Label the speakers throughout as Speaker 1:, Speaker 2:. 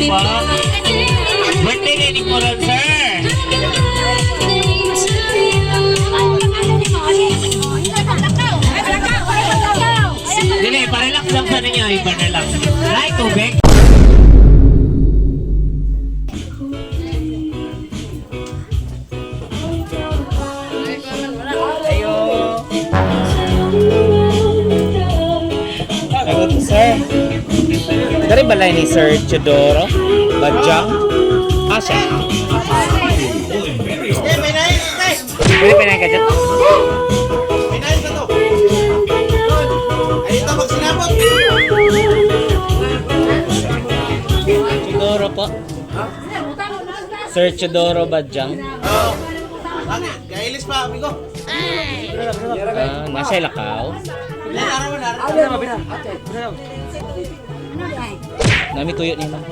Speaker 1: po. Birthday na ni Moron, sir. Dili, parelax lang sa ninyo. Parelax. Like, tubig. Sir, dari balay ni Sir Chidoro Bajang. Siya. Pwede pinay ka dyan. Chidoro po. Sir Chidoro Bajang.
Speaker 2: Kailis pa, amigo.
Speaker 1: Nasa Ilakaw. Nami tuyo ni ma'am.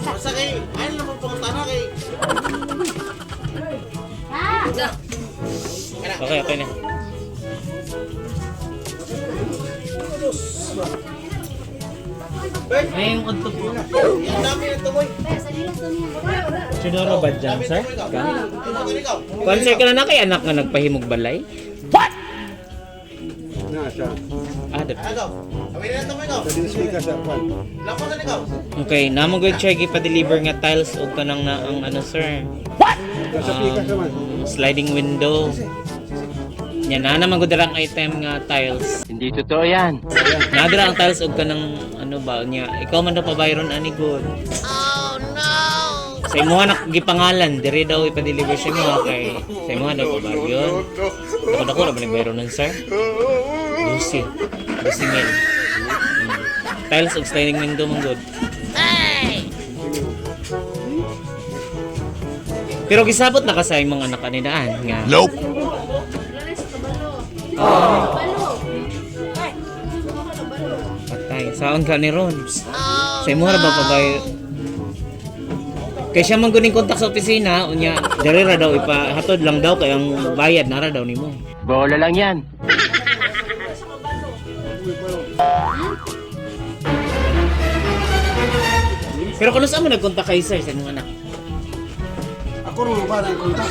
Speaker 2: Basta kay, ayun naman pong tanah kay.
Speaker 1: Okay na. Ay, yung udto po.
Speaker 2: Ang dami ng tumoy.
Speaker 1: Chidoro Bajang, sir? Kung sir ka na kay anak nga nagpahimog balay? What?
Speaker 2: Ikaw, kami na tumoy ikaw. Lapas na ikaw.
Speaker 1: Okay, namang good siya gipa-deliver nga tiles o kanang na ang ano, sir? What? Sliding window. Yan na naman good ang item nga tiles.
Speaker 3: Hindi totoo yan.
Speaker 1: Nadira ang tiles og kanang ano ba niya. Ikaw man daw pa bayron ani good. Oh no. Sa imo anak gipangalan diri daw ipa-deliver sa imo kay sa imo daw pa bayron. Ako ra balik bayron nun sir. Lucy. Lucy mil. Tiles og sliding window man good. Hey. Pero gisabot na ka sa imong anak kaninaan nga. Nope. Patay. Saan ka ni Ron? Sa imo ra ba pabay? Kaya siya man guning kontak sa opisina, unya diri ra daw ipahatod lang daw kay ang bayad nara daw nimo.
Speaker 3: Bola lang yan.
Speaker 1: Pero kung saan mo nagkontak kay sir sa imong anak?
Speaker 2: Ako rin ba nang kontak?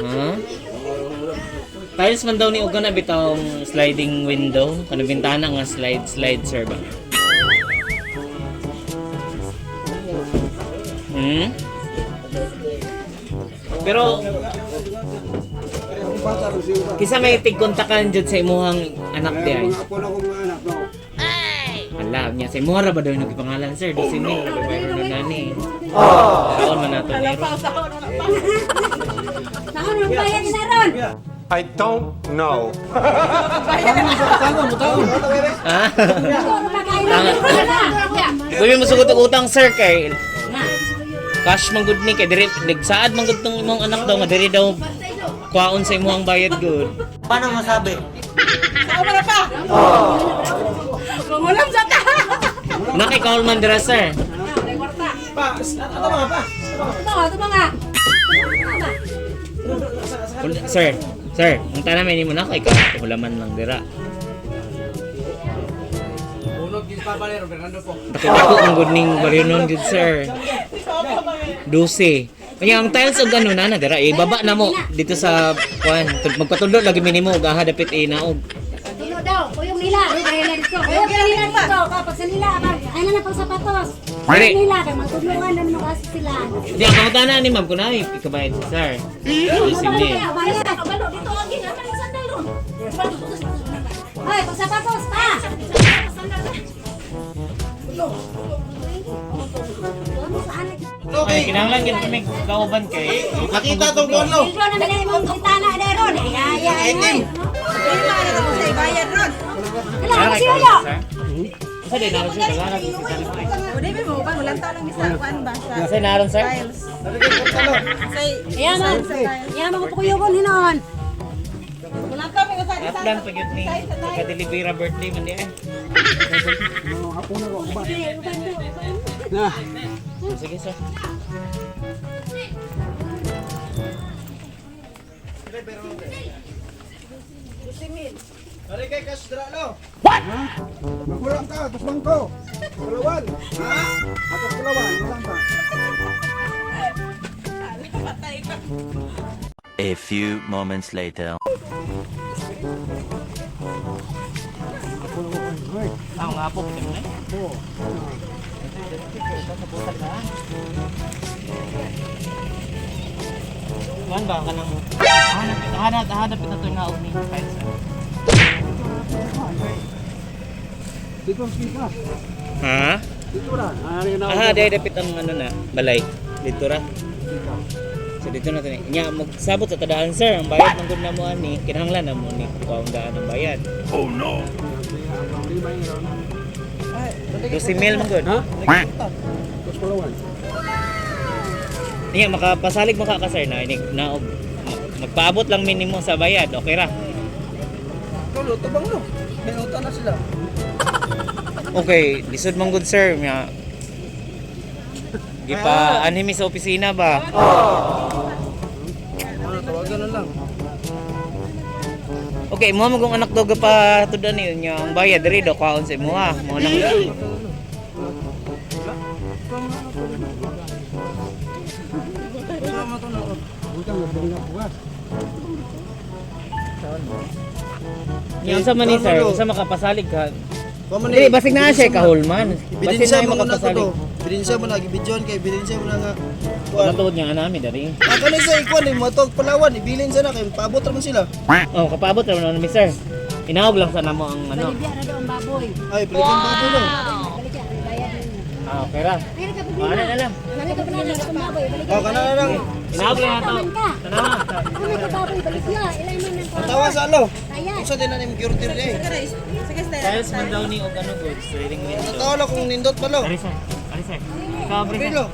Speaker 1: Ha? Tiles man daw ni Uga na bitawng sliding window. Kanang bintana nga slide sir ba? Pero kisa may tigkontakan jud sa imuhang anak di ay. Alam niya sa imuha ra ba daw yung pangalan sir? Doon sini pero na nani. Taon man nato ni Ron.
Speaker 4: Saan ang bayad ni Ron?
Speaker 5: I don't know.
Speaker 1: Ha? Dili mo sugot og utang sir kay cash man gud ni kay diri nagsaad man gud tong imong anak daw nga diri daw kwaon sa imong bayad good.
Speaker 2: Paano masabi?
Speaker 4: Mangulam sa ta.
Speaker 1: Nakikall man dira sir.
Speaker 2: Pa, ato mga pa.
Speaker 4: Ito mga.
Speaker 1: Sir, unta na may nimo na kay kahulaman lang dira.
Speaker 2: Unog gid pa balero Fernando po.
Speaker 1: Dako ang good ning baryonon gud sir. 12. Kanya ang tiles og ano na dira ibaba na mo dito sa kuan. Magpatulog lagi minimo og aha dapit inaog.
Speaker 4: Tulo daw, kuyong nila. Kaya dito. Kuyong nila dito. Kapag sa nila, ay na pang sapatos. Kuyong nila, kaya magtulungan na naman kasi sila.
Speaker 1: Di ang pangutana ni ma'am kun ay ikabayad sir. Isim ni.
Speaker 4: Dito agi na man sandal ron. Ay, pang sapatos pa.
Speaker 1: Ay kinahanglan gyud kami kauban kay
Speaker 2: Nakita tong bono.
Speaker 4: Dito na nila imong kitana na ron. Ay. Kailangan mo siya yo.
Speaker 1: Sa din naron sir dagana gyud si kanila.
Speaker 6: Uday mo ba ulang taon lang bisa kuan ba sa
Speaker 1: Sa naron sir.
Speaker 6: tiles. Say
Speaker 4: Yaman ko kuyugon hinon.
Speaker 6: ulang taon mi sa
Speaker 1: Aplan pa gyud ni ka-delivery birthday man di ay. Sige sir.
Speaker 2: Ari kay Castro, Magulang ka, tapos bangko. Palawan. Ha? Atas palawan, walang ka.
Speaker 6: Patay ka.
Speaker 3: A few moments later.
Speaker 1: Ako nga po, pwede mo na. Kuhan ba ka nang hanap ito ito nga ni files.
Speaker 2: Dito ang kita.
Speaker 1: Ha?
Speaker 2: Dito ra. Ari na.
Speaker 1: Aha, dahil dapit ang ano na, balay. Dito ra. So dito na ito. Nya, magsabot sa tadaan sir, ang bayad ng good na mo ani, kinahanglan na mo ni kuha ang daan ng bayad.
Speaker 5: Oh no!
Speaker 1: 12 mil man good.
Speaker 2: Ha? Tapos palawan.
Speaker 1: Nya, makapasalig mo ka sir na, magpaabot lang minimum sa bayad, okay ra.
Speaker 2: Tulo, tabang no. May uta na sila.
Speaker 1: Okay, lisod mong good sir. Nya, gipa anhimi sa opisina ba?
Speaker 2: Ano, tawagan na lang.
Speaker 1: Okay, mo magong anak daw pa tudan niyo ang bayad diri do kaon sa imo ha. Mo nang
Speaker 2: Sama to na. Utang na bangga bukas.
Speaker 1: Yung sa man ni sir, sa makapasalig ka.
Speaker 2: Paman
Speaker 1: Dili basig na siya kahulman. Basig
Speaker 2: Bidinsa
Speaker 1: na
Speaker 2: mo na to.
Speaker 1: makapasalig.
Speaker 2: Bidinsa mo na gibidyon kay bidinsa mo na nga.
Speaker 1: Ano tuod niya anami dari.
Speaker 2: Ako na sa ikuan ni matog palawan ibilin sana kay paabot ra man sila.
Speaker 1: Oh, kapabot ra man ni sir. Inawag lang sana mo ang ano.
Speaker 4: Baligya na daw ang baboy.
Speaker 2: Ay, palitan ba to no?
Speaker 4: Baligya, bayad ninyo.
Speaker 1: Ah, okay ra.
Speaker 4: Ay, ka
Speaker 1: Ano na lang.
Speaker 4: Ano ka problema sa baboy? Baligya.
Speaker 2: Oh, kana na lang.
Speaker 1: Inawag lang ato. Tanawa.
Speaker 4: Ano ka baboy? Baligya. Ilay man ng
Speaker 2: Tawa sa alo.
Speaker 4: Ayan.
Speaker 2: Usa din na ni security rin eh.
Speaker 6: Sige, stay.
Speaker 1: Sales man daw ni og ano goods, trading window.
Speaker 2: Natawa lang kung nindot pa lo.
Speaker 1: Ari sir. Ari sir. Ikaw pre.
Speaker 2: Abilo.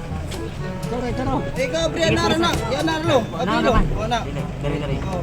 Speaker 2: Ikaw, Brian, nara na. Yan, nara lo. Abilo. Wala.
Speaker 1: Dari dari.
Speaker 2: Oh.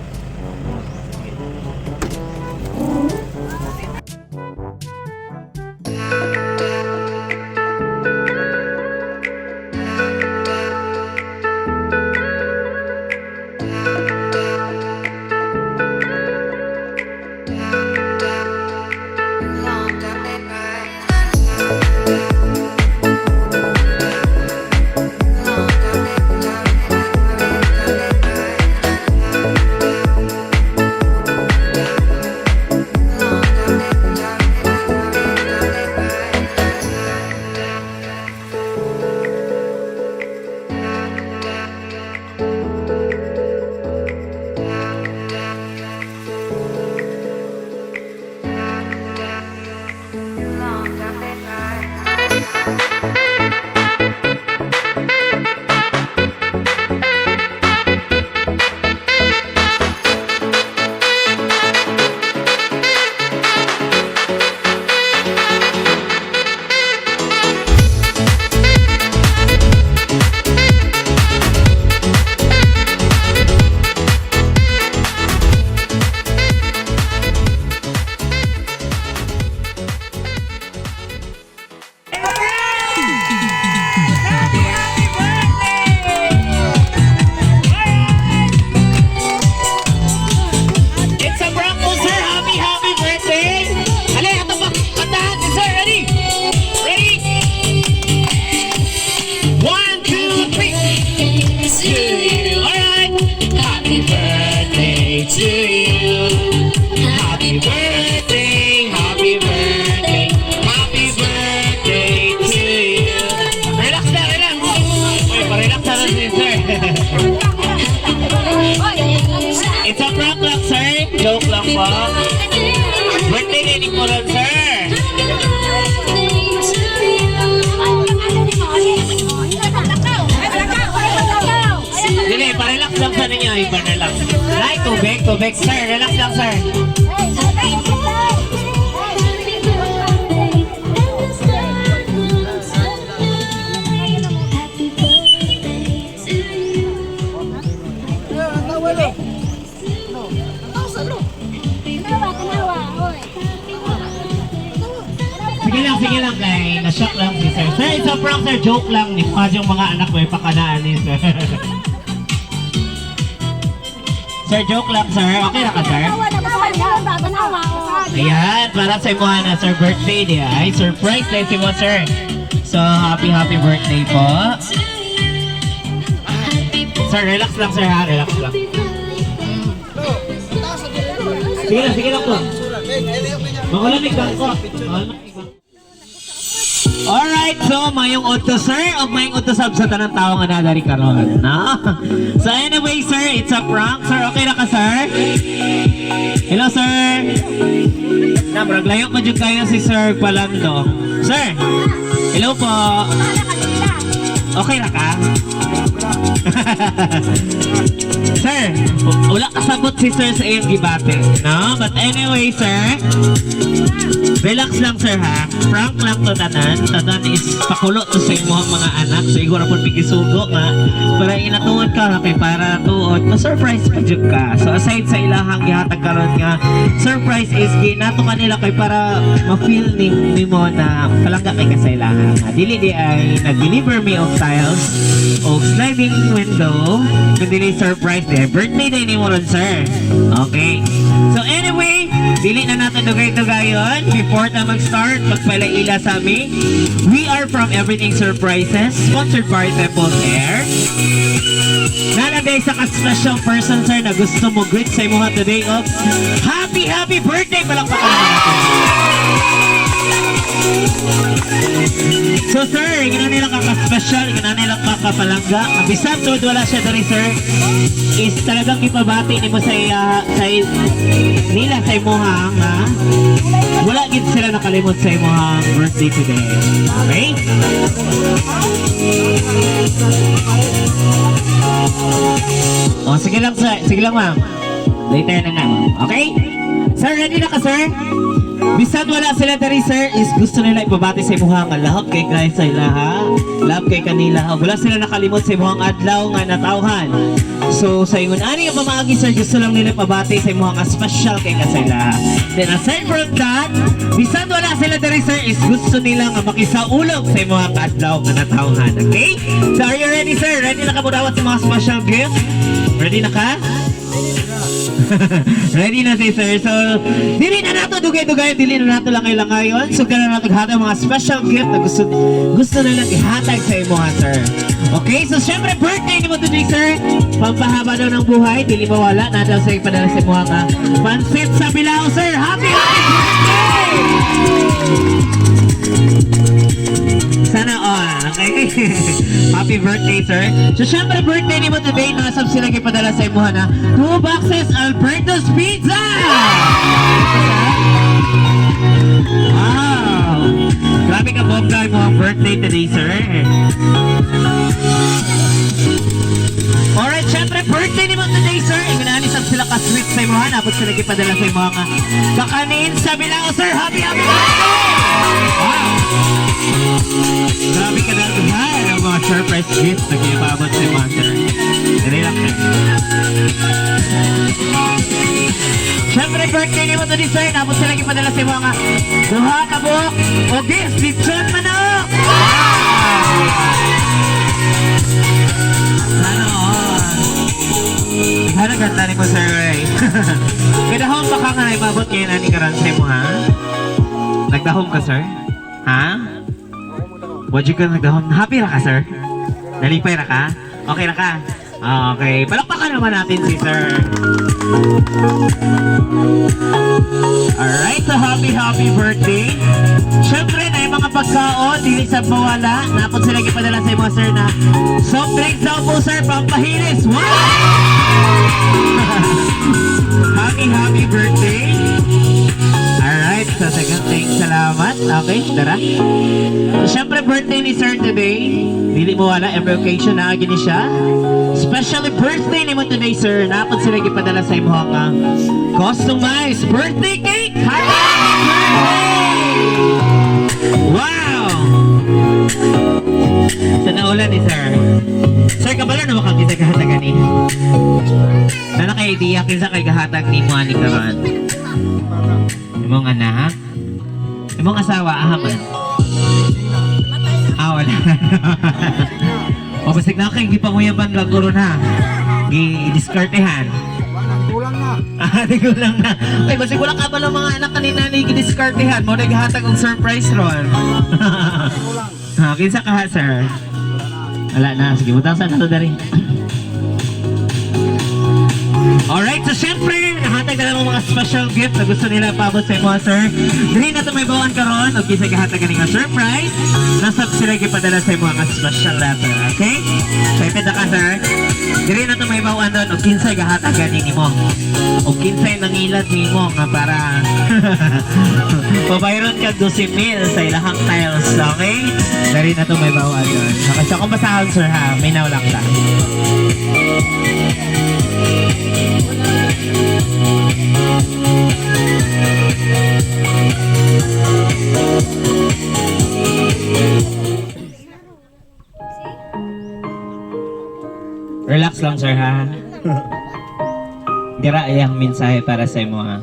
Speaker 1: It's a Bronco, sir. Happy birthday. Ale, ato pa kantahan si sir. Ready? Ready? 1, 2, 3. To you. Alright. Happy birthday to you. Happy birthday. Happy birthday. Happy birthday to you. Relax na, relax. Uy, pa-relax na lang si sir. It's a prank lang, sir. Joke lang po. Birthday ni Nicola, sir. Dili, pa-relax lang sa ninyo. Iba na lang. Like, tubig, sir. Relax lang, sir. Sige lang, kay na-shock lang si sir. Sir, it's a prank, sir. Joke lang. Nipad yung mga anak ko, ipakanaan ni sir. Sir, joke lang, sir. Okay na ka, sir?
Speaker 7: Ayan, para sa imo na sir birthday niya. Ay, surprise din si mo sir. So, happy birthday po. Sir, relax lang sir ha, relax lang. Sige lang po. Makulamig lang ko. Alright, so mayong uto sir o mayong uto sab sa tanang tao nga nadari karon, no? So anyway sir, it's a prank. Sir, okay na ka sir? Hello sir. Nabrag layo pa dyan kayo si Sir Palando. Sir, hello po. Okay na ka? Sir, wala kasabot si Sir sa iyong gibate, no? But anyway, sir, relax lang, sir, ha? Prank lang to tanan. Tanan is pakulo to sa imo mga anak. So, igura po bigisugo nga. Para inatuon ka, kay para tuon. Ma-surprise pa dyan ka. So, aside sa ilahang ihatag karon nga, surprise is ginato kanila kay para ma-feel ni mo na palangga kay ka sa ilahang. Dili di ay nag-deliver me of tiles o sliding window. Kundi surprise di birthday day ni mo ron, sir. Okay. So anyway, dili na natin dugay-dugayon. Before na mag-start, magpalaila sa amin. We are from Everything Surprises, sponsored by Temple Air. Nalagay sa ka-special person, sir, na gusto mo greet sa imo today of happy birthday! Palakpakan natin. So sir, gina nila kaka-special, gina nila kaka-palangga. Bisan tuod wala siya dari sir, is talagang ipabati ni mo sa nila sa imuha nga wala gid sila nakalimot sa imuha birthday today. Okay? Oh, sige lang sir, sige lang ma'am. Later na ma'am. Okay? Sir, ready na ka sir? Bisan wala sila dari sir, is gusto nila ipabati sa imuhang love kay guys sa ilaha, love kay kanila. Wala sila nakalimot sa imuhang adlaw nga natawhan. So sa ingon ani nga pamaagi sir, gusto lang nila ipabati sa imuhang special kay ka sa ilaha. Then aside from that, bisan wala sila dari sir, is gusto nila nga makisaulog sa imuhang adlaw nga natawhan. Okay? So are you ready sir? Ready na ka mo dawat sa mga special gift? Ready na ka? Ready na si sir. So, dili na nato dugay-dugay, dili na nato langay-langayon. So, gana nato hatag mga special gift na gusto na lang ihatag sa imo ha, sir. Okay, so syempre birthday ni mo today, sir. Pampahaba daw ng buhay, dili mawala na daw sa ipadala sa imo nga pansit sa Bilao, sir. Happy birthday! Sana all, okay? Happy birthday, sir. So, syempre, birthday ni mo today, nasab sila ipadala sa imuha na 2 boxes Alberto's Pizza! Wow! Grabe ka bongga mo ang birthday today, sir. Alright, syempre, birthday ni mo today, sir. Ingananisab sila ka-sweet sa imuha. Napot sila ipadala sa imuha nga kakanin sa Bilao, sir. Happy birthday! Wow! Grabe ka na tuhan ang mga surprise gift na kinipabot sa mga sir. Dili lang sir. Siyempre birthday ni mo to di sir. Napos sila ipadala sa mga duha kabuk o gifts lechon manok. Sana all. Sana ganda ni mo sir Ray. Kadahom pa ka nga na ibabot kayo na ni karan sa mo ha? Nagdahom ka sir? Ha? Wad you ka nagdahon? Happy na ka, sir? Nalipay na ka? Okay na ka? Okay. Palakpakan naman natin si sir. Alright, so happy birthday. Siyempre na yung mga pagkaon, dili sa mawala. Napot sila ipadala sa mga sir na soft drinks daw po, sir, pampahilis. Wow! Happy birthday. Alright, so thanks, salamat. Okay, tara. So, syempre birthday ni sir today. Dili mo wala, every occasion na agini siya. Especially birthday ni mo today, sir. Napot sila ipadala sa imo nga customized birthday cake. Happy birthday! Wow! Sa naulan ni sir. Sir, kabalo na makakita kahatagan ni. Na naka-idea kinsa kay kahatag ni mo ani karon. Imong anak? Imong asawa, ahaman? Ah, wala. O, basig na kayo, hindi pa nguyaban lang guro na. Gi-discartehan.
Speaker 2: Kulang na.
Speaker 7: Di ko lang na. Ay, basig wala ka ba ng mga anak kanina ni gidiskartehan mo, naghatag og surprise ron. Ha, kinsa ka ha, sir? Wala na, sige, butasan na to dari. Alright, so syempre, nahatag na lang mga special gift na gusto nila paabot sa mga sir. Dili na ito may bawaan karon o kisay kahatag ka nga surprise. Nasa sila ipadala sa mga special letter, okay? So, ipita ka, sir. Dili na ito may bawaan doon o kinsay kahatag ganin mo. O kinsay nangilad mo nga para pabayron ka 12,000 sa ilahang tiles, okay? Dili na ito may bawaan doon. Okay, so kung basahan, sir, ha, may nawlak ka. Relax lang, sir, ha? Dira iyang mensahe para sa imo, ha?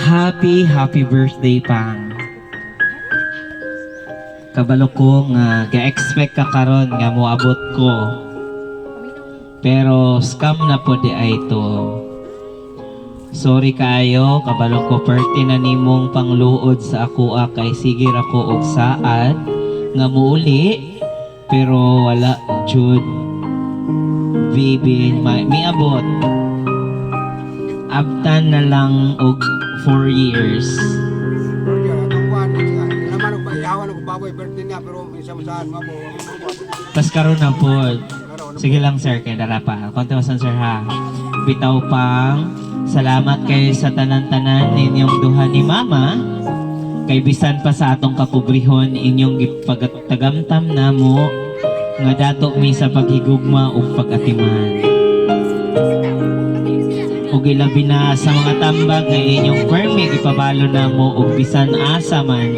Speaker 7: Happy birthday, Pang. Kabalo ko nga ga-expect ka karon nga moabot ko. Pero scam na po di ay to. Sorry kayo, kabalo ko perti na nimong pangluod sa ako kay sige ra ko og saad nga muuli pero wala jud baby miabot. Abtan na lang og 4 years. Pas karon na po. Sige lang, sir, kay darapa. Kontawasan, sir, ha. Bitaw pang salamat kay sa tanan-tanan ninyong duha ni mama. Kay bisan pa sa atong kapobrihon inyong gipagtagamtam namo nga dato mi sa paghigugma ug pag-atiman. Ug ilabi na sa mga tambag nga inyong permi ipabalo namo ug bisan asa man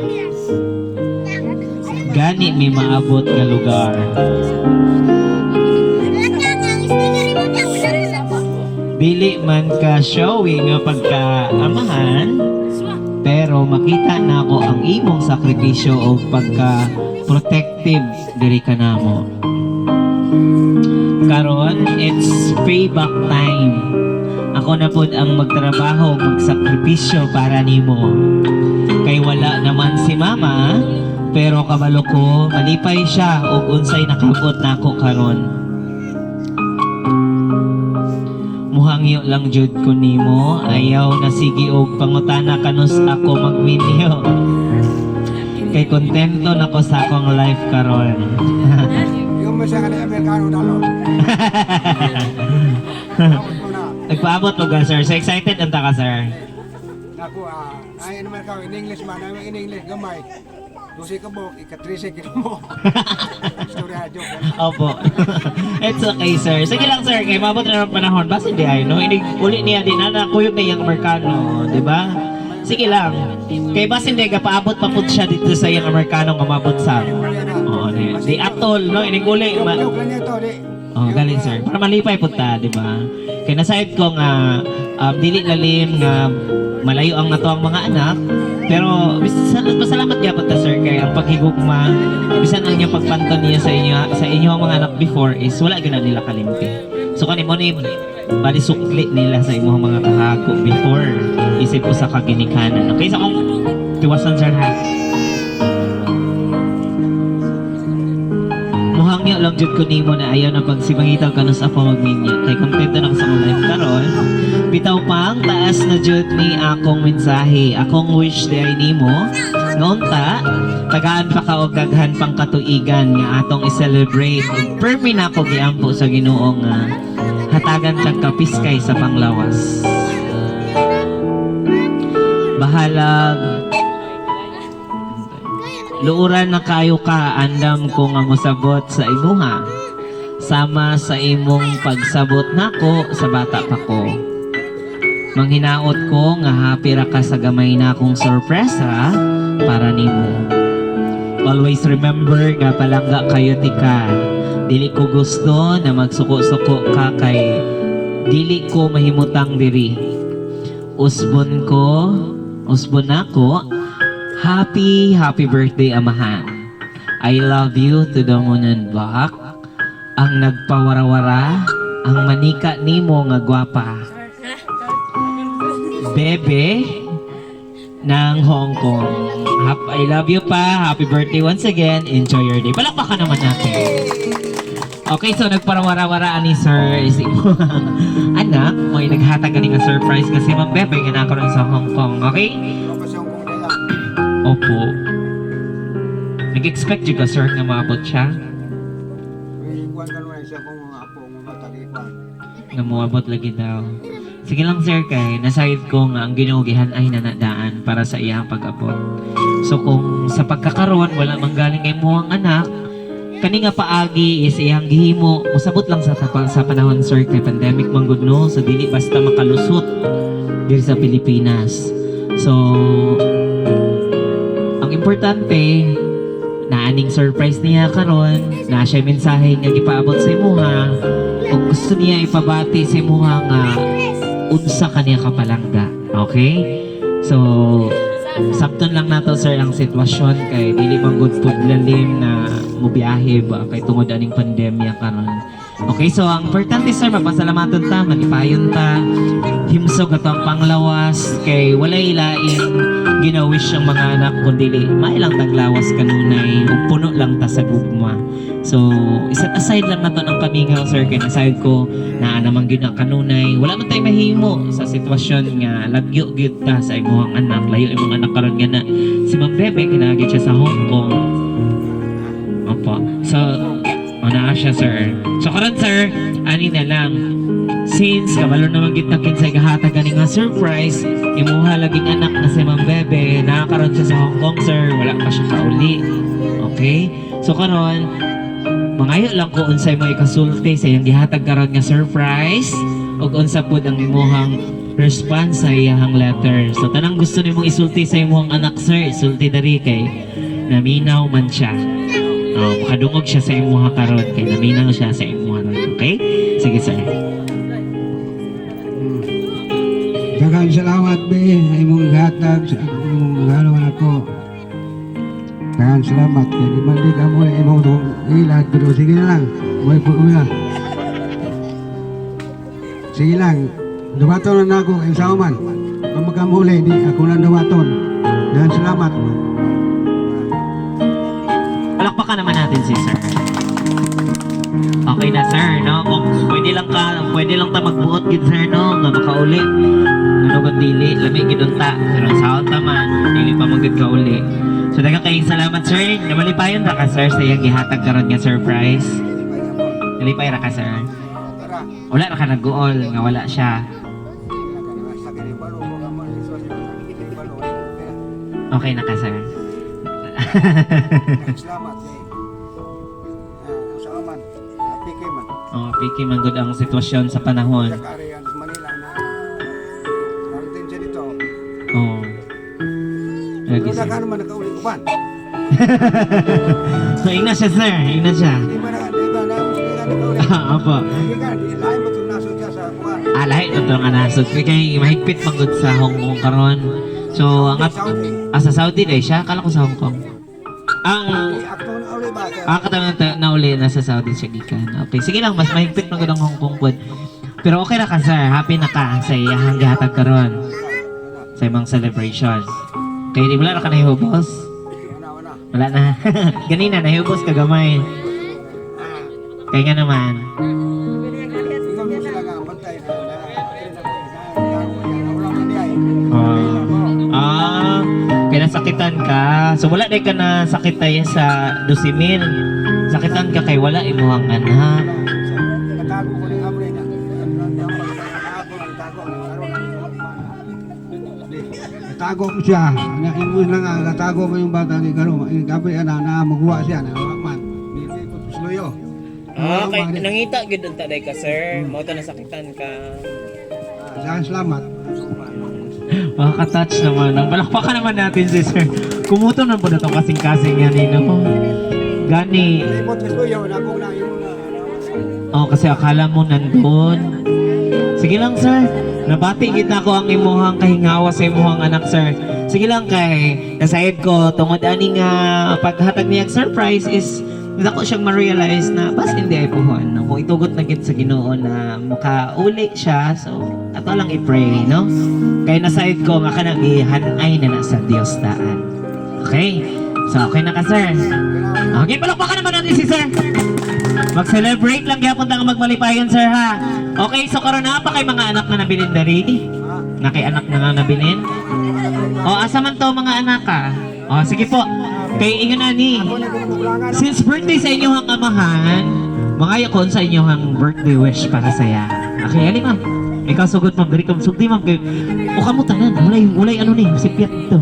Speaker 7: gani mi maabot nga lugar. Dili man ka showy nga pagkaamahan, pero makita na ako ang imong sakripisyo o pagka-protective diri ka namo. Karon, it's payback time. Ako na pod ang magtrabaho, magsakripisyo para nimo. Kay wala naman si mama, pero kabalo ko, malipay siya o unsay nakabot na ako karon. Muhangyo lang jud ko nimo, ayaw na sige og pangutana kanus ako magminyo. Kay kontento na ko sa akong life karon.
Speaker 2: Yung masya ka na Amerikano dalo.
Speaker 7: Nagpaabot mo ka, sir. So excited anta ka, sir.
Speaker 2: Ako, ay naman ka, in English man, in English, gamay. Dusi ka mo, ikatrisi ka mo. Storya, joke.
Speaker 7: Opo. It's okay, sir. Sige lang, sir. Kay mabot na ng panahon. Basta di ay, no? Inig uli niya din na kuyog na yung Amerikano. Di ba? Sige lang. Kay basta hindi, paabot pa po siya dito sa yung Amerikano nga mabot sa. Oo, di atol, no? Inig uli.
Speaker 2: Joke lang niya to, di.
Speaker 7: Oh, galing, sir. Para malipay po ta, di ba? Kaya nasayad ko nga, dili lalim nga malayo ang nato ang mga anak. Pero pasalamat nga po ta, sir, kay ang paghigugma, bisan ang inyong pagpanton niya sa inyo ang mga anak before is wala gina nila kalimpi. So kanimo ni bali sukli nila sa imong mga kahago before isip ko sa kaginikanan. Okay, so kung tiwasan, sir, ha? Muhangyo lang jud ko nimo na ayaw na pagsibangitaw kanus ako magminyo. Kay kontento na ko sa akong life karon. Bitaw pang taas na jud ni akong mensahe. Akong wish di ay nimo nga unta tagaan pa ka og daghan pang katuigan nga atong i-celebrate. Permi na ako giampo sa Ginoo nga hatagan kag kapiskay sa panglawas. Bahalag luuran na kayo ka, andam ko nga mosabot sa imuha. Sama sa imong pagsabot nako sa bata pa ko. Manghinaot ko nga happy ra ka sa gamay na akong sorpresa para nimo. Always remember nga palangga kayo tika. Dili ko gusto na magsuko-suko ka kay dili ko mahimutang diri. Usbon ako. Happy birthday, amahan. I love you to the moon and back. Ang nagpawarawara, ang manika nimo nga gwapa. Bebe ng Hong Kong. I love you pa. Happy birthday once again. Enjoy your day. Palakpakan naman natin. Okay, so nagparawara-waraan ni Sir is imo anak. May naghatag ka nga surprise kasi Ma'am Bebe nga nakaroon sa Hong Kong. Okay?
Speaker 2: Lokasyon kong nila.
Speaker 7: Opo. Nag-expect juga sir na maabot siya?
Speaker 2: May ikuan ka naman siya kung mga apo, mga talipan.
Speaker 7: Nga moabot lagi daw. Sige lang sir kay nasayod ko nga ang ginugihan ay nanadaan para sa iyang pag-abot. So kung sa pagkakaroon wala manggaling kay mo ang anak, kani nga paagi is iyang gihimo, usabot lang sa panahon sir kay pandemic man gud no, so dili basta makalusot diri sa Pilipinas. So ang importante naaning surprise niya karon, na siya mensahe nga gipaabot sa imuha. Kung gusto niya ipabati sa imuha nga unsa kaniya kapalangga. Okay? So sabton lang nato sir ang sitwasyon kay dili man gud pud lalim na mobiyahe ba kay tungod aning pandemya karon. Okay, so ang importante sir mapasalamaton ta, manipayon ta, himsog ato ang panglawas kay walay laing ginawish ang mga anak kundi mailang taglawas kanunay ug puno lang ta sa gugma. So iset aside lang nato ang kamingaw sir kay nasayod ko na namang gyud na kanunay wala man tay mahimo sa sitwasyon nga lagyo gyud ta sa imong anak, layo imong anak karon nga na si Ma'am Bebe kinagid siya sa Hong Kong. Opo. So naa siya sir. So karon sir, ani na lang. Since kabalo naman gid nakin sa gahatag gani nga surprise, imuha laging anak na si Ma'am Bebe, nakakaroon siya sa Hong Kong sir, wala pa siya kauli. Okay? So karon, mangayo lang ko unsay mo ikasulti sa iyang gihatag karon nga surprise ug unsa pud ang imuhang response sa iyang letter. So tanang gusto nimong isulti sa imong anak sir, isulti diri kay naminaw man siya. Makadungog siya sa imuha karon kay naminaw siya sa imuha ron. Okay? Sige sir.
Speaker 2: Daghang salamat be sa imong gatag sa imong galaw ako. Daghang salamat kay di man di ka mo imong ilag pero sige na lang. Way po uya. Sige lang. Dumaton na ako kay sauman. Kung magamuli di ako na dumaton. Daghang salamat.
Speaker 7: Palakpakan naman natin si sir. Okay na sir, no? Kung pwede lang ta magbuot gid sir, no? Nga makauli. Nunugod dili, lami gidunta. Pero sa ta man, dili pa magud kauli. So daghang kayong salamat sir. Namalipayon ra ka sir sa iyang gihatag karon nga surprise. Nalipay ra ka sir. Wala ra ka nag-uol nga wala siya. Okay na ka sir.
Speaker 2: Salamat eh. Sauman. Piki man.
Speaker 7: Oh, piki man gud ang sitwasyon sa panahon.
Speaker 2: Sa area ng Manila na quarantine siya dito.
Speaker 7: Oh. Lagi
Speaker 2: Pero
Speaker 7: sir.
Speaker 2: na ka naman nakauli uban.
Speaker 7: So, ina siya sir, ina siya.
Speaker 2: Di ba nakauli?
Speaker 7: Opo.
Speaker 2: Hindi ka, di lain mo itong nasod siya sa kuwan.
Speaker 7: Lahat ito ang anasot. Kaya mahigpit man gud sa Hong Kong karon. So, ang sa Saudi dahil siya, akala ko sa Hong Kong. Ang
Speaker 2: Akto na uli ba?
Speaker 7: katanong na uli nasa Saudi siya gikan. Okay, sige lang, mas mahigpit man gud ang Hong Kong pod. Pero okay na ka sir, happy na ka sa iyang gihatag karon sa imong celebration. Kaya di wala na ka nahihubos? Wala na. Ganina, nahihubos ka gamay. Kaya nga naman.
Speaker 2: Ikaw mo sila nga bantay na wala man di ay.
Speaker 7: Kaya nasakitan ka. So wala di ka na sakit tayo sa 12,000. Sakitan ka kay wala imuhang anak.
Speaker 2: Natago ko ng amre niya. Natago ko siya. Ingon na nga, natago mo yung bata ni Karo. Gabi na magawa siya. Man. Hindi ko tusloyo.
Speaker 1: Kay nangita gid unta day ka sir. Mao ta nasakitan ka.
Speaker 2: Salamat.
Speaker 7: Makaka-touch naman. Ang palakpakan naman natin si sir. Kumutom na po na itong kasing-kasing yan eh, no? Gani.
Speaker 2: Limot tusloyo. Nagong na yung
Speaker 7: Oh, kasi akala mo nandun. Sige lang, sir. Nabati kita ko ang imuhang kahingawa sa imuhang anak, sir. Sige lang kay nasayad ko tungod ani nga paghatag niyang surprise is Dako siyang ma-realize na bas hindi ay puhon. No? Kung itugot na gid sa Ginoo na makauli siya, so ato lang i-pray, no? Kay nasayod ko nga kanang ihanay na sa Dios daan. Okay? So okay na ka, sir. Okay, palakpakan naman natin si sir. Mag-celebrate lang gyapon ta nga magmalipayon, sir, ha. Okay, so karon na pa kay mga anak na nabilin dari. Na kay anak na nga nabilin. O asa man to mga anak ka? O sige po. Kay ingon ani. Since birthday sa inyong amahan, mga yakon sa inyong birthday wish para saya. Okay, ali ma'am. Ikaw sugot ma'am, diri kam sugdi ma'am kay o kamo tanan, walay ano ni, sipyat to.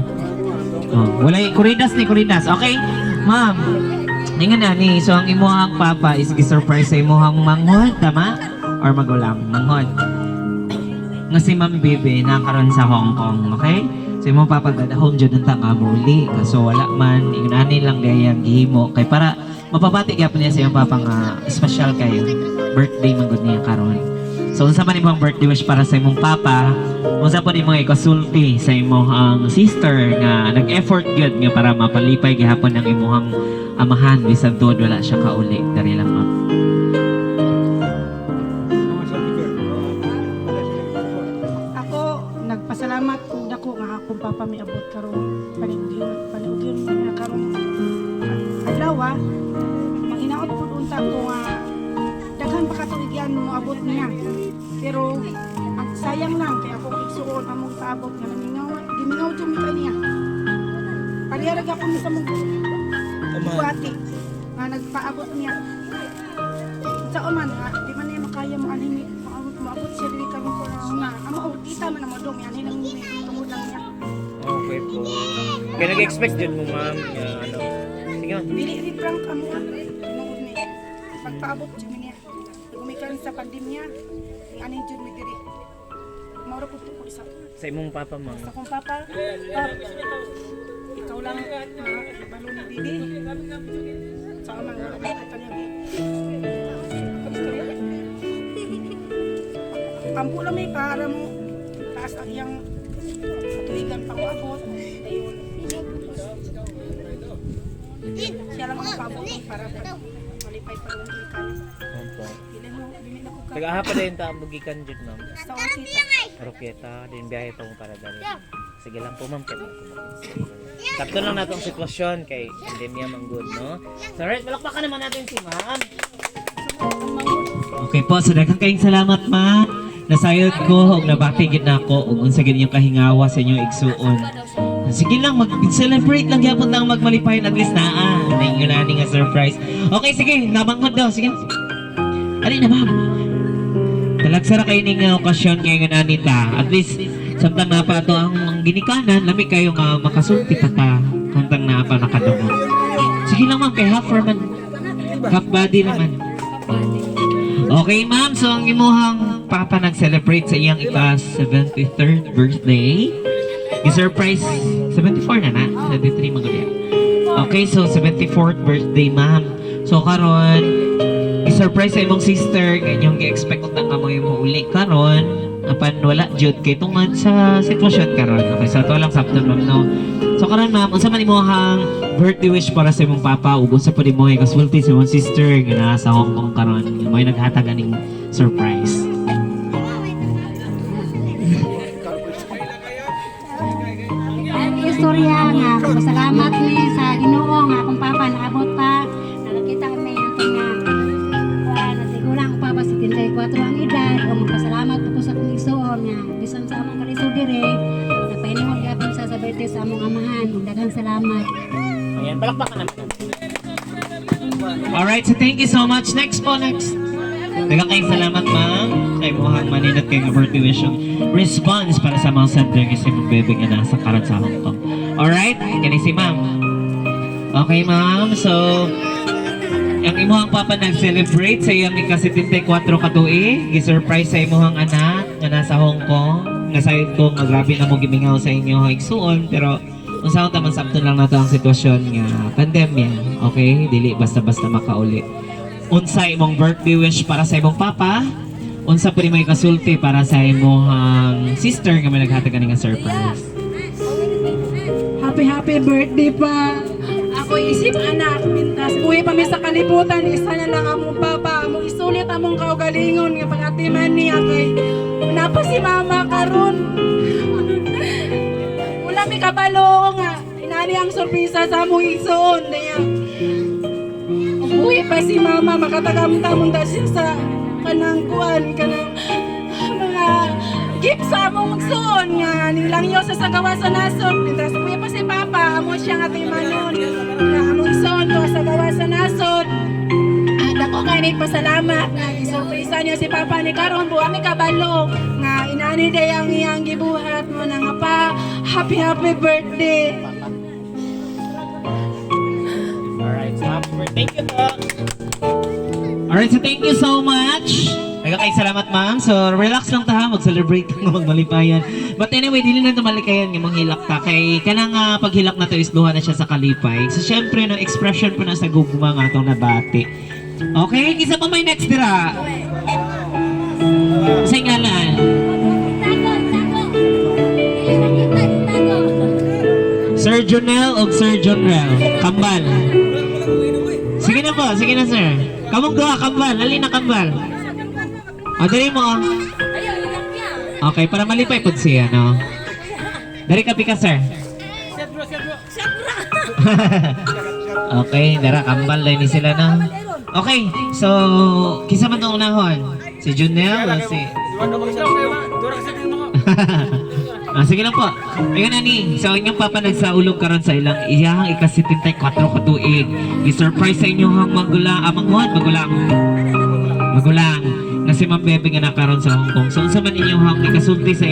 Speaker 7: Oh, walay kuridas ni kuridas. Okay, ma'am. Ingon ani, so ang imuhang papa is gi-surprise sa imuhang manghod, tama? Or magulang, manghod. Nga si Ma'am Bibi nakaroon sa Hong Kong, okay? So imong papagadahom jud unta nga muli. Kaso wala man, ingunani lang dayang gihimo kay para mapabati gyapon niya sa imong papa nga special kayo. Birthday man gud niya karon. So unsa man imong birthday wish para sa imong papa? Unsa pa imong ikasulti sa imong sister nga nag-effort gyud nga para mapalipay gihapon ang imong amahan bisan tuod wala siya kauli. Dari lang ma'am.
Speaker 6: Ako, nagpasalamat kung dako nga akong papa may abot karong panigyon nga karong adlaw. Manghinaot pud unta ko nga daghan pa katuigyan mo abot niya. Pero ang sayang lang kay ako igsuon among paabot nga gimingaw jud mi kaniya. Parihara gyapon mi sa mong buhati nga nagpaabot niya. Sa man nga di man niya makaya mo anhin maabot siya dili kami ko nga amo kita man mo dong yan hinang tungod lang niya.
Speaker 1: Okay po. Kaya nag-expect din mo, ma'am. Ano. Sige, ma'am.
Speaker 6: Dili rin prank amo tungod ni pagpaabot jud mi niya. Gumikan sa pandemya ni anin jud mi diri. Maura pud ko isa.
Speaker 1: Sa imong papa, ma'am.
Speaker 6: Sa kong papa, ikaw lang balo ni Didi. Sa amang mga kita niya. Ampo lang may para mo. Taas ang iyang tuligan pang maabot. Ayun. Siya lang ang paabot para malipay pa rin ikan.
Speaker 1: Opo.
Speaker 6: Dili na ko ka.
Speaker 1: Tagahapa din ta bugikan jud, ma'am.
Speaker 6: Sa kita.
Speaker 1: Roketa, din biyahe tong para dali. Sige lang po, ma'am. Sakto lang natong sitwasyon kay pandemya man good, no? So, alright, malakpakan naman natin si ma'am.
Speaker 7: Okay po, so daghang kayong salamat ma. Nasayod ko og nabati gid nako ug unsa gid inyong kahingawa sa inyong igsuon. Sige lang, mag-celebrate lang gyapon lang magmalipayon at least naa. Ninyo na nga surprise. Okay, sige, nabanggod daw. Sige. Ali na, ma'am. Talagsara kayo ning okasyon ngayon anita. At least samtang na pa ito ang ginikanan, lami kayo nga makasulti pa ta. Samtang na pa nakadungo. Sige lang, ma'am, kay half man. Half body naman. Okay, ma'am. So, ang imuhang papa nag-celebrate sa iyang ika-73rd birthday. I-surprise, 74 na 73 magulya. Okay, so 74th birthday, ma'am. So, karon i-surprise sa imong sister. Ganyong i-expect ko na nga mo uli karon. Apan wala jud kay tungod sa sitwasyon karon. Okay, so ito lang sabton, ma'am, no? So, karon, ma'am, unsa man imuhang birthday wish para sa imong papa ug unsa pa mo ikasulti sa imong sister nga nasa Hong Kong karon. Mo naghatag aning surprise.
Speaker 4: Ang istorya nga, masalamat ni sa Ginoo nga akong papa naabot pa. Nakakita kami nga nasigulang ang papa sa 34 ang edad. O magpasalamat po sa akong igsoon nga bisan sa among kalisod dire. Napahinimod gapon sa birthday sa among amahan. Daghang salamat.
Speaker 1: Ayan, palakpakan naman.
Speaker 7: Alright, so thank you so much. Next po, next. Daghang kayong salamat, ma'am. Kay muhang maninat kayo nga birthday wish yung response para sa mga center kasi mong bebe nga nasa karat sa Hong Kong. Alright, kani si ma'am. Okay, ma'am. So, ang imuhang papa nag-celebrate sa iyang ika-74 katuig. Gi-surprise sa imuhang anak nga nasa Hong Kong. Nasayod ko, grabe na mo gimingaw sa inyo igsuon. Pero, unsa ta man sabton lang nato ang sitwasyon nga pandemya. Okay? Dili basta-basta makauli. Unsa imong birthday wish para sa imong papa? Unsa pud imong kasulti para sa imong sister nga may naghatag nga surprise?
Speaker 6: Happy birthday pa. Ako isip anak, mintas uwi pa mi sa kalibutan, isa na lang among papa, among isulit among kaugalingon nga pagatiman niya kay napa si mama karon. Wala mi kabalo nga inani ang sorpresa sa among igsoon niya. Uwi pa si mama makatagamtamon ta siya sa kanang kuan kanang mga gift sa among igsoon nga nilang yo sa sagawa sa nasod. Mintas uwi pa si papa amo siya nga timanon nga among igsoon to sa gawa sa nasod. Dako kay ni pasalamat nga gisurpresa niya si papa ni karon buwa mi kabalo nga inani day ang iyang gibuhat mo na nga pa happy birthday.
Speaker 1: Alright, so happy birthday. Thank you po.
Speaker 7: Alright, so thank you so much. Kay salamat ma'am. So relax lang ta ha, mag-celebrate kang magmalipayan. But anyway, dili na ito malikayan nga manghilak ta. Kay kanang paghilak na to is duha na siya sa kalipay. So syempre no, expression po na sa gugma nga itong nabati. Okay, kisa pa may next dira. Sa ngalan. Sir Jonel o Sir Jonrel? Kambal. Sige na po, sige na sir. Kamong duha, kambal. Lali na kambal. O, dari mo o. Okay, para malipay po siya, no? Dari ka pika, sir. Okay, dara kambal din ni sila, no? Okay, so, kisa man itong unahon? Si Junel o si... sige lang po. Ayun na ni. So, inyong papa nagsaulog karon sa ilang iyahang ika-74 katuig. I-surprise sa inyong magulang, magulang. Na si Ma'am Bebe nga nakaroon sa Hong Kong. So, unsa man inyong ikasulti sa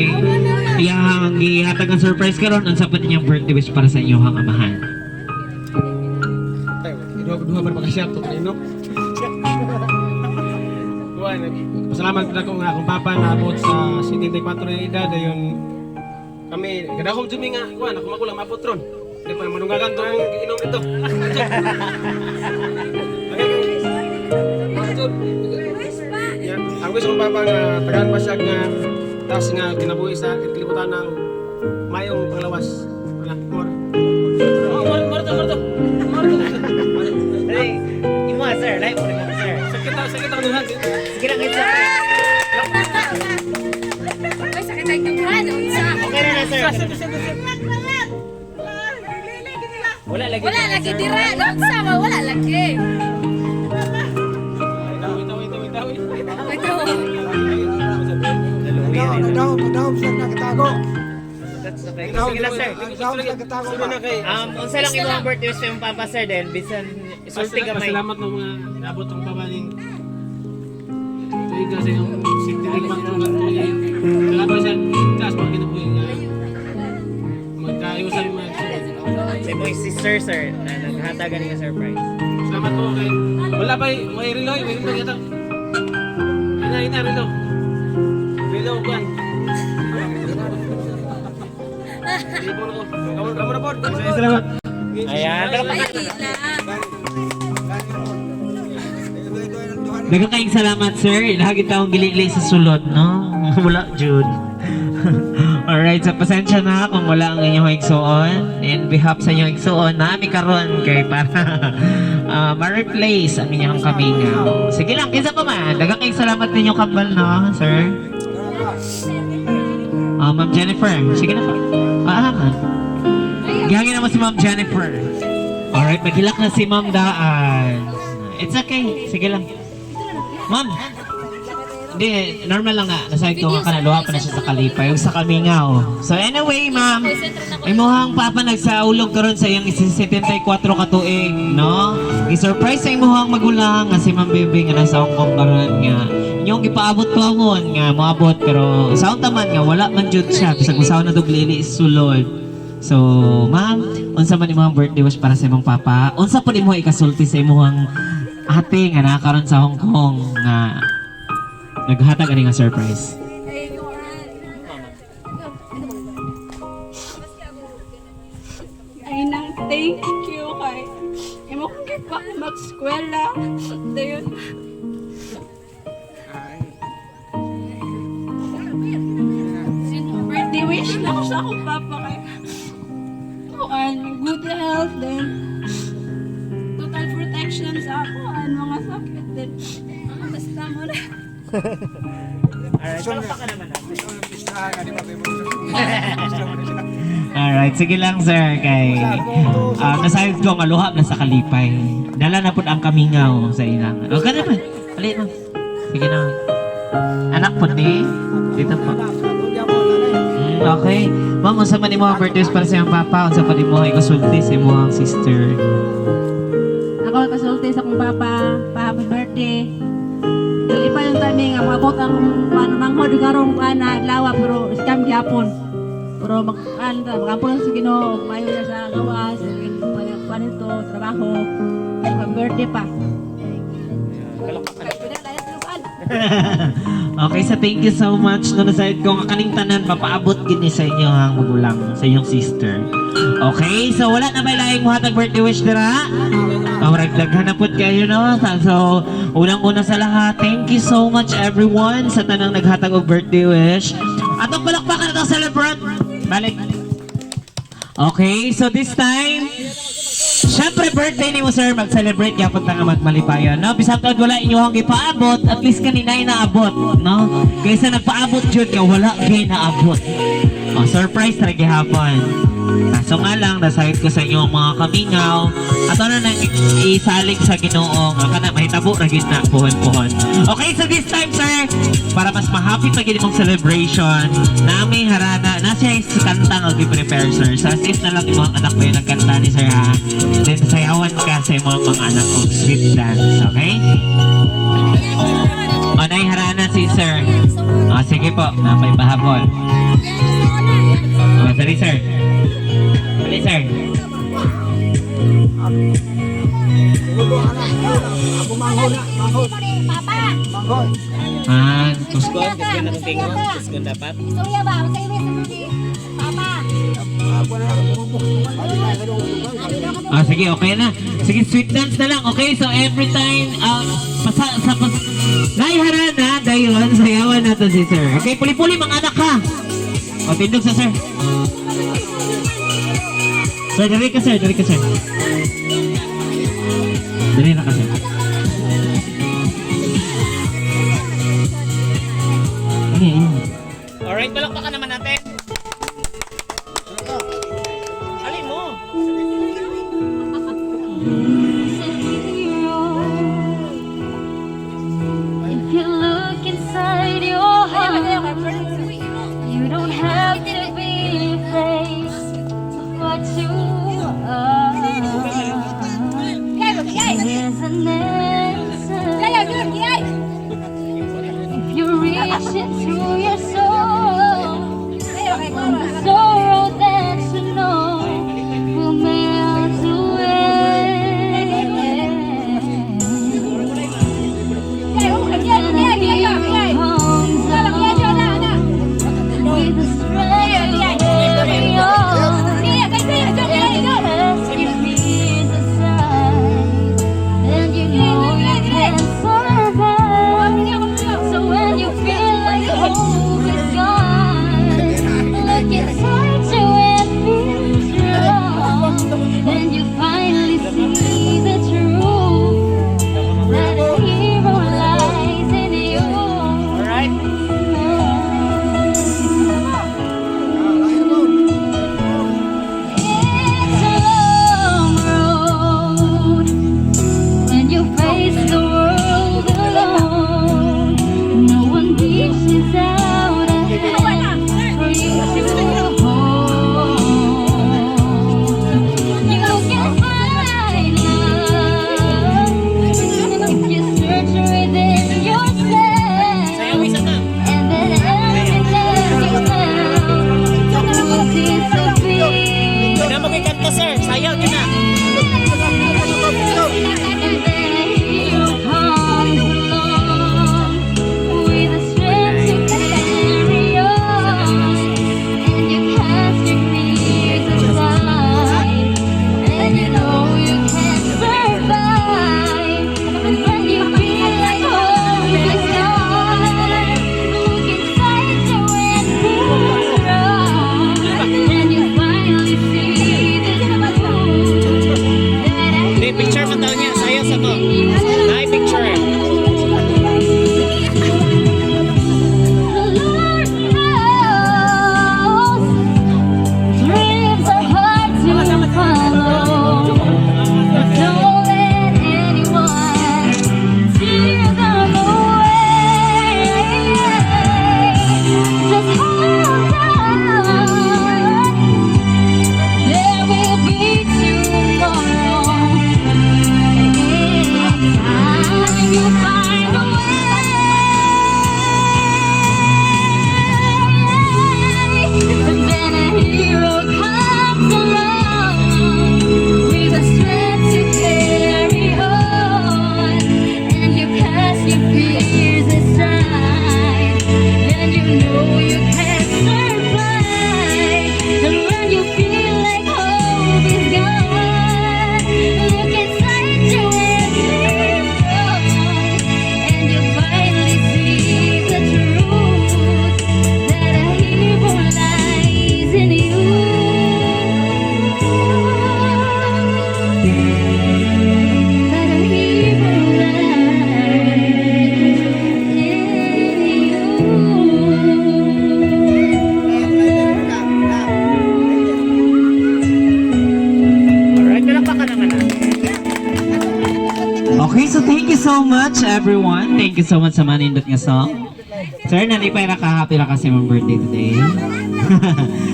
Speaker 7: iyahang ihatag ang surprise karon, unsa pa ninyong birthday wish para sa inyong amahan?
Speaker 8: Dua berpakasya to kanino. Pasalamat kita ko nga akong papa na abot sa 74 na edad dayon kami kada akong jumi nga kuan ako magulang maabot ron. Di pa manunggagan to ang inom nito. Ang gusto kong papa nga tagaan pa siya nga tas nga kinabuhi sa kalibutan ng mayong panglawas. Wala, Marto.
Speaker 1: Hey, imo sir, live mo mo sir.
Speaker 8: Sakit ako duhan.
Speaker 1: Sige lang ito.
Speaker 9: Ay, sakit ay tungkuhan. Unsa?
Speaker 1: Okay na sir. Wala lagi.
Speaker 9: Wala lagi dira. Unsa ba? Wala lagi.
Speaker 2: Kadahom siya nakatago.
Speaker 1: That's okay. Sige lang sir. Unsa lang imo ang birthday wish sa imong papa sir then bisan isulti ka may.
Speaker 8: Salamat ng mga naabot ng pabaning. Tuig kasi yung sintilig pagtulog. Salamat sa taas pag kinabuhi niya. Magkaayusan mo.
Speaker 1: Sa mo sister sir na naghatagan nga surprise.
Speaker 8: Salamat po kay wala ba may reloy yata. Ina relo. Relo ban. Kamu na po. Salamat.
Speaker 1: Ayan,
Speaker 7: Daghang kayong salamat, sir. Lagi taong gili-gili sa sulod, no? Wala, Jude. Alright, so pasensya na kung wala ang inyong igsuon. In behalf sa inyong igsuon, nami karon kay para ma-replace ang inyong kamingaw. Sige lang, kisa pa man. Daghang kayong salamat ninyo kambal, no, sir? Ma'am Jennifer, sige na po. Gihangin naman si Ma'am Jennifer. Alright, maghilak na si Ma'am Daan. It's okay, sige lang. Ma'am, hindi, normal lang nga. Nasa ito nga kanaluha pa na siya sa kalipay. Yung sa kamingaw. So anyway, ma'am, ay muhang papa nagsaulog karon sa iyang 74 katuig, no? I-surprise sa imuhang magulang nga si Ma'am Bebe nga nasa Hong Kong karon nga. Yung ipaabot pa mo nga moabot pero usaon taman nga wala man jud siya bisag usaon na duglili sulod. So, ma'am, unsa man imong birthday wish para sa imong papa? Unsa pud imo ikasulti sa imong ate nga nakaron sa Hong Kong nga naghatag ani nga surprise?
Speaker 6: Ay nang thank you kay imo kong kipak mag-eskwela. Dayon. Birthday wish na ko sa akong papa kay kuan good health then
Speaker 4: lang sa ako, ano mga sakit din. Basta mo na.
Speaker 7: Alright, palakpakan naman natin. Alright, sige lang sir kay nasayod ko nga luha na sa kalipay. Dala na pud ang kamingaw sa ilang. O ka naman. Alit mo. Sige na. Anak po ni. Dito po. Okay. Ma'am, unsa man imo ang birthdays para sa iyong papa? Unsa pa nimo ikasulti sa imong sister?
Speaker 4: Ako kasulti sa akong papa, happy birthday. Dili pa yung timing, ang mabot ang manghod garong ana lawa pero scam gyapon. Pero magapon sa Ginoo, mayo na sa gawas, panito, trabaho. Happy birthday pa.
Speaker 7: Okay, so thank you so much. No, nasayad ko nga kaning tanan papaabot gini sa inyo ang magulang, sa inyong sister. Okay, so wala na may laing muhatag birthday wish dira. Daghan na pud kayo no. So unang-una sa lahat, thank you so much everyone sa tanang naghatag og birthday wish. Atong palakpakan na celebrate. Balik. Okay, so this time syempre birthday ni mo sir, mag-celebrate yapon ta nga magmalipayon, no? Bisag taon wala inyong gipaabot, at least kanina ay naabot, no? Kaysa nagpaabot jud nga wala gay naabot. Oh, surprise ra gihapon. So nga lang, nasayot ko sa inyo ang mga kamingaw at ano nang isalig sa Ginoo nga kana mahitabo ra gid na puhon-puhon. Okay, so this time sir, para mas ma-happy pa gid imong celebration, nami harana na siya is kanta nga gi-prepare sir. So as if na lang imong anak ko yung nagkanta ni sir ha. Then sayawan ka sa imong mga anak ko sweet dance, okay? O nay harana si sir. O sige po, may pahabol. O sorry sir. Sorry sir.
Speaker 1: Tuskon, tuskon na tingon, tuskon dapat.
Speaker 4: Istorya ba? Masaya mo Papa.
Speaker 7: Sige, okay na. Sige, sweet dance na lang. Okay, so every time, harana, dayon, sayawan nato si sir. Okay, puli-puli mga anak ha. O, tindog sa sir. Sir, dali ka sir, dali ka sir. Dali na ka sir.
Speaker 1: Alright, palakpakan naman natin. Alin mo?
Speaker 9: If you look inside your heart, you don't have to be afraid of what you are. There's an
Speaker 7: so much, everyone. Thank you so much sa manindot nga song. Sir, nalipay na ka-happy na kasi mong birthday today.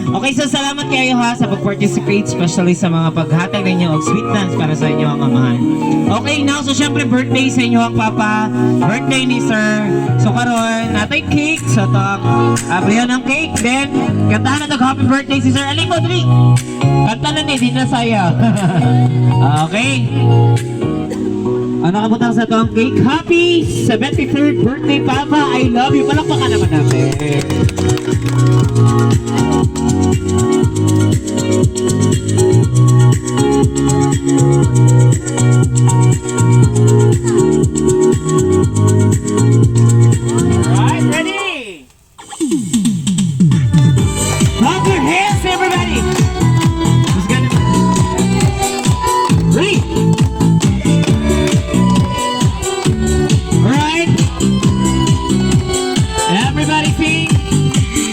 Speaker 7: Okay, so salamat kayo ha sa pag-participate, especially sa mga paghatag ninyo og sweet dance para sa inyo ang amahan. Okay, now, so syempre birthday sa inyo ang papa, birthday ni sir. So karon, natay cake, so talk, abrihan ng cake, then, kantahan na happy birthday si sir. Alin mo, dali! Kanta na ni, di na saya. Okay. Ano kabutang sa to ang cake? Happy 73rd birthday, Papa! I love you! Palakpakan naman natin. Alright, ready? Clap your hands, everybody! Who's gonna... Ready? Alright? Everybody sing!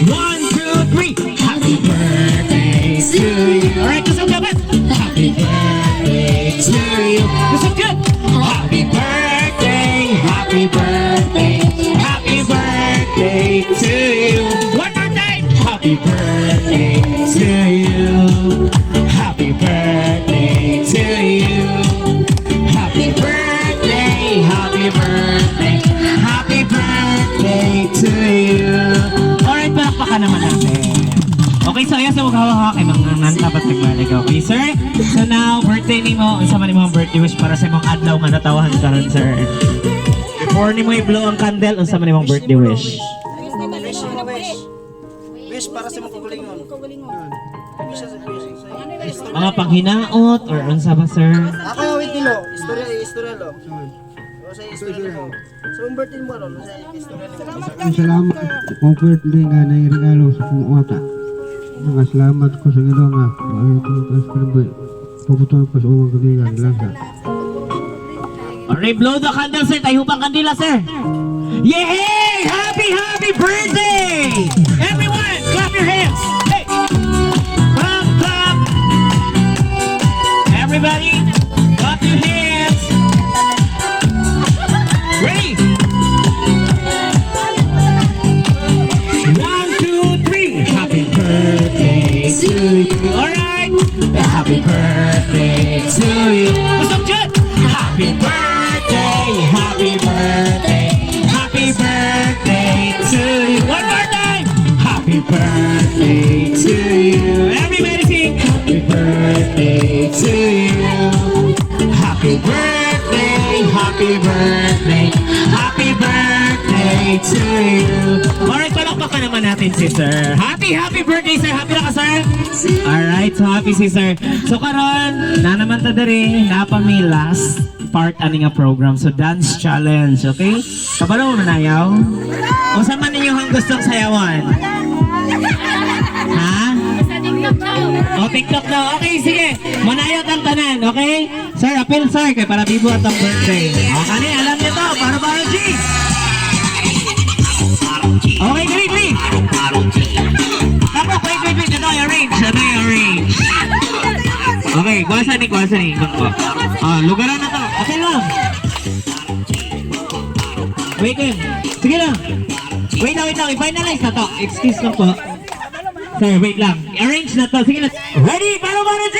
Speaker 7: 1, 2, 3! Happy birthday to you! Alright, kusog dapat! Happy birthday to you! Kusog good! Happy birthday! Happy birthday! Happy birthday to you! One more time! Happy birthday to you! Happy birthday to you! Happy birthday! Happy birthday! Happy birthday to you! Alright, palakpakan naman natin. Okay, so ayan sa maghawa kay mga nantapat nagbalik. Okay, sir? So now, birthday ni mo, unsa man mo ang birthday wish para sa imong adlaw nga natawahan karon, sir? Before ni mo i-blow ang candle, unsa man imong birthday wish?
Speaker 8: Wish para sa mga kugulingon.
Speaker 7: Mga panghinaot or unsa ba, sir?
Speaker 8: Ako awit nilo, istorya lo. O sa istorya mo. So ang birthday mo ron, sa istorya nilo.
Speaker 2: Salamat kung birthday nga na regalo sa kong uwata. Mga salamat ko sa Ginoo nga. Maayo ko sa kaniboy. Puputol ko sa umang kabigan. Langka.
Speaker 7: Alright, blow the candle, sir. Tayo pang kandila, sir. Yay! Happy birthday! Everyone, clap your hands. Hey! Clap, clap. Everybody, clap your hands. Ready? 1, 2, 3. Happy birthday to you. Alright. Happy birthday to you. What's up, Judd? Happy birthday. Happy birthday. Happy birthday to you. One more time. Happy birthday to you. Everybody sing. Happy birthday to you. Happy birthday. Happy birthday. Happy birthday to you. Alright, palakpakan naman natin si sir. Happy birthday, sir. Happy na ka, sir? Alright, so happy si sir. So karon, na naman ta diri, napa may last part ani nga program. So dance challenge, okay? Kabalo mo manayaw? O saan man ninyo ang gustong sayawan? Ha? O TikTok daw. Okay, sige. Manayot ang tanan, okay? Sir, appeal sir, kay para bibo at ang birthday. O kani, alam niyo to, para G. Okay, gili. Tapos, wait. Ito yung arrange. Okay, kuwasa ni. Lugaran na to. Okay lang. Wait. Sige lang. Wait lang. I-finalize na to. Excuse lang po. Sir, wait lang. Arrange na to. Sige na. Ready? Para G!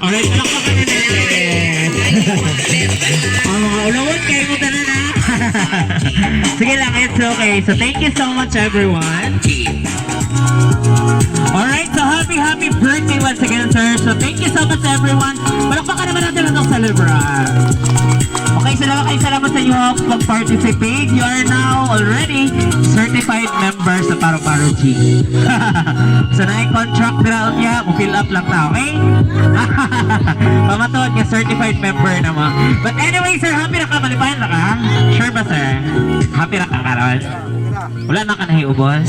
Speaker 7: Alright, palakpakan na natin. Ang mga ulawot kayo mo tanan ha. Sige lang, it's okay. Okay, so thank you so much everyone. Alright, so happy birthday once again, sir. So thank you so much everyone. Palakpakan naman natin itong celebrant. Okay, salamat sa inyo mag-participate. You are now already certified member sa Paro-Paro G. So na-contract ground niya, fill up lang na, okay? Pamatuod niya, certified member naman. But anyway, sir, happy na ka? Malipayan na ka? Sure ba, sir? Happy na ka, Karol? Wala na ka nahiubos?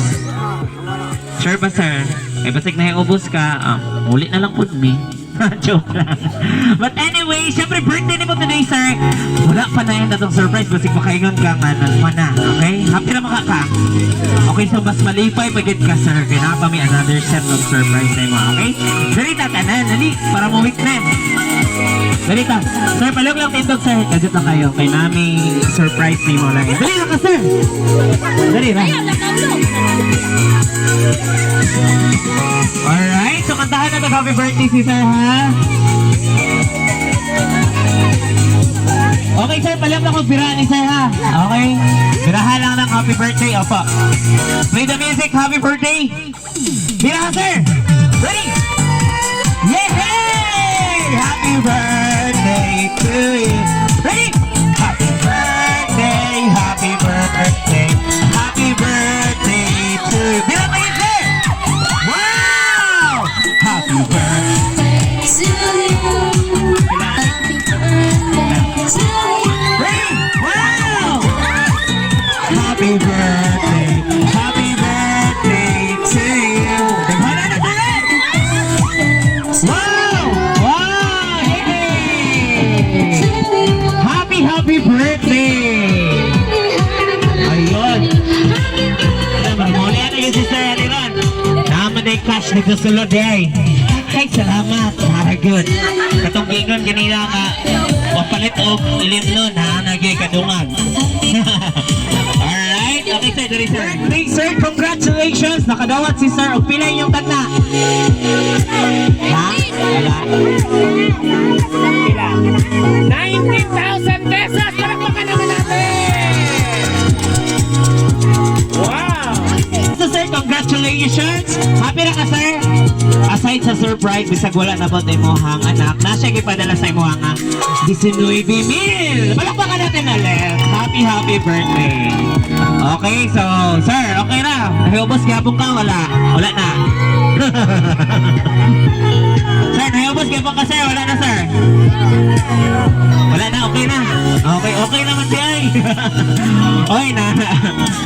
Speaker 7: Sure ba, sir? Eh, basig nahiubos ka, ulit na lang po me. Joke lang. But anyway, syempre birthday ni mo today, sir. Wala pa na yun na itong surprise. Basig makaingon ka nga na. Okay? Happy na maka ka. Okay, so mas malipay pagit ka, sir. Kaya pa may another set of surprise na mo. Okay? Dali tatanan. Dali. Para mo witness. Dali ta. Sir, palog lang tindog, sir. Kadit lang kayo. Kaya nami surprise ni mo lang. Dali na ka, sir. Dali na. Alright, so kantahan na happy birthday si sir, ha? Okay, sir, palam lang kung birahan ni sir, ha? Okay? Birahan lang ng happy birthday, opo. Play the music, happy birthday! Birahan, sir! Ready? Yay! Happy birthday to you! Ready? Happy birthday, happy birthday, happy birthday to you! Birahan kayo, sir! Wow! Happy birthday to you! Ready? Wow! Happy birthday, happy birthday to you! Daghanan na tayo! Wow! Wow! Yay! Happy birthday! Ayun! Muli ano yung sister Aliron? Naman na yung cash na kasulod eh. Ay, salamat. Very good. Katong gingon kanina ka, mapalit o ilim nun, ha? Nagay kadungan. Alright. Okay, sir. Dari, sir. Thanks, sir. Congratulations. Nakadawat si sir. O pila yung tanda. Ha? Wala. Pila? 19,000 pesos. Palakpakan naman natin. Wow. So, sir, congratulations. Happy na ka, sir? Aside sa surprise, bisag wala na ba tayo mohang anak, nasya ipadala sa mohang 19,000. Palakpakan natin ulit. Happy birthday. Okay, so, sir, okay na. Nahiubos gabong ka, wala? Wala na. Sir, nahiubos gabong ka, sir? Wala na, sir? Wala na, okay na. Okay naman siya. Okay na.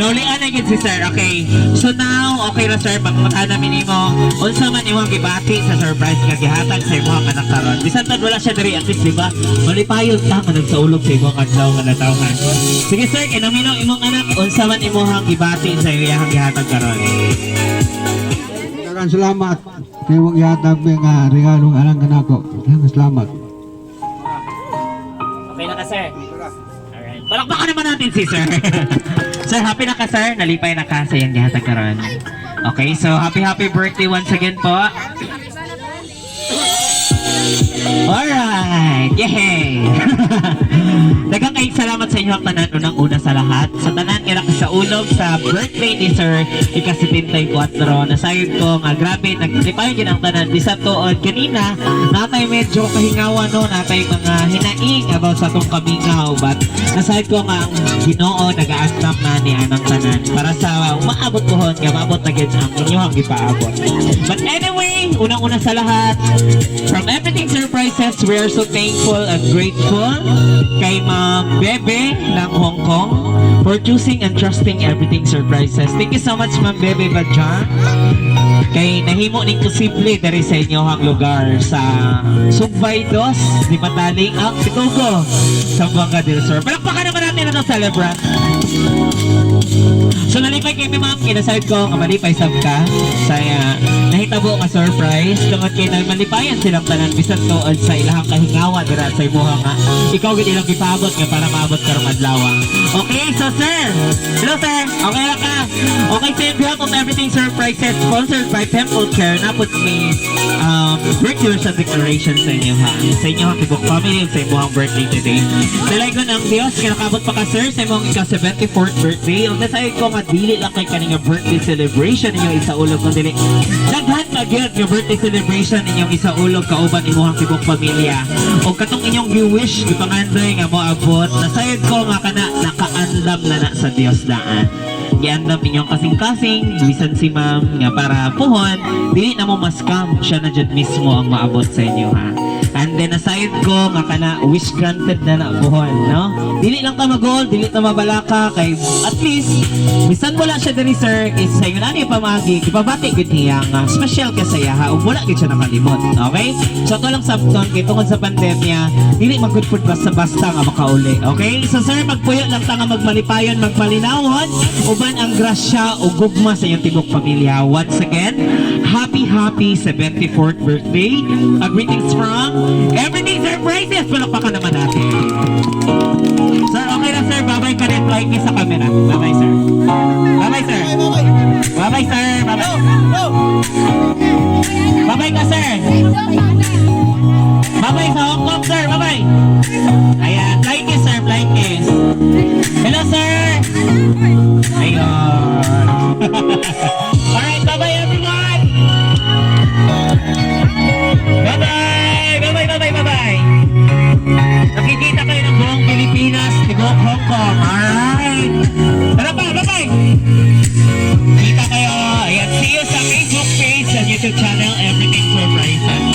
Speaker 7: Naulian na yun si sir. Okay. So now, okay na sir, pagmata namin mo, unsa man imong gibati sa surprise nga gihatag sa imong anak karon. Bisan tad wala siya diri at least, di ba? Malipayon ta nga nagsaulog sa imong adlaw nga natawhan. Sige sir, kinaminaw imong anak, unsa man imong gibati sa iyang gihatag karon.
Speaker 2: Daghang salamat. Kaya mong ihatag nga regalo alang kanako. Daghang salamat.
Speaker 7: Okay na ka sir? Alright. Palakpakan naman natin si sir. Sir, happy na ka sir? Nalipay na ka sa iyang gihatag karon. Okay, so happy birthday once again po. Alright, yay! Daghang kayong salamat sa inyo ang tanan unang-una sa lahat. Sa tanan kaya sa ulog sa birthday ni Sir ika-74 nasayod ko nga grabe naglipayon yun ang tanan. Di sa tuod kanina natay medyo kahingawan no, natay mga hinaing about sa tong kamingaw but nasayod ko nga ang Ginoo nag-aantap na ni anang tanan para sa maabot pohon nga maabot na gid ang inyong gipaabot. But anyway, unang-una sa lahat, from everything surprises, we are so thankful and grateful kay Ma'am Bebe ng Hong Kong for choosing and trusting everything surprises. Thank you so much Ma'am Bebe Badjan. Kay nahimo ning posible diri sa inyong lugar sa Sugbay Dos, di Mataling ang Pitugo sa Buanga del Sur. Palakpakan naman natin ang celebrant. So nalipay kay Ma'am, kinasayod ko nga malipay sab ka sa nahitabo nga surprise tungod kay nagmalipayan silang tanan bisan tuod sa ilahang kahingawa dira sa imuha nga ikaw gid ilang gipaabot nga para maabot karong adlaw. Okay, so sir. Hello sir. Okay ra ka? Okay, so in behalf of Everything Surprises, sponsored by Temple Care, napot may birthday sa declaration sa inyo ha. Sa inyo ha, kibok family, sa inyo ang birthday today. Dalagon ang Diyos, kinakabot pa ka sir, sa imong ika-74th birthday. Ang nasayad ko nga, dili lang kay kaninga birthday celebration ninyo isa ulog kung dili. Naghan mag-yun yung birthday celebration ninyong isa ulog kauban imuhang kibok pamilya. O katong inyong gi-wish, gipangandoy nga mo abot, nasayad ko nga kana, nakaanlam na na sa Diyos daan. Giandam inyong kasing-kasing, bisan si ma'am nga para puhon, dili na mo maskam, siya na dyan mismo ang maabot sa inyo ha. And then aside ko nga kana wish granted na na buhon, no? Dili lang ka mag-goal, dili ta mabalaka kay at least bisan wala siya diri sir is sa inyo nani pamagi, ipabati gid niya nga special ka sa iya ha ug wala gid siya nakalimot, okay? So to lang sabton kay tungod sa pandemya, dili magud pud basta-basta nga makauli, okay? So sir magpuyo lang ta nga magmalipayon, magmalinawon uban ang grasya o gugma sa iyong tibok pamilya. Once again, happy 74th birthday. Greetings from Everything Surprises. Palakpakan naman natin. Sir, okay na sir. Bye-bye ka rin. Flying kiss sa camera. Bye-bye sir. Bye-bye sir. Bye-bye sir. Bye-bye. Bye-bye ka sir. Bye-bye sa Hong Kong sir. Bye-bye. Ayan. Flying kiss sir. Flying kiss. Hello sir. Ayun. Alright. Bye-bye everyone. Bye-bye. Bye-bye. Bye-bye. Bye-bye. Nakikita kayo ng buong Pilipinas, tigok Hong Kong. Alright. Tara pa, bye-bye. Kita kayo. Ayan, see you sa Facebook page and YouTube channel, Everything Surprises.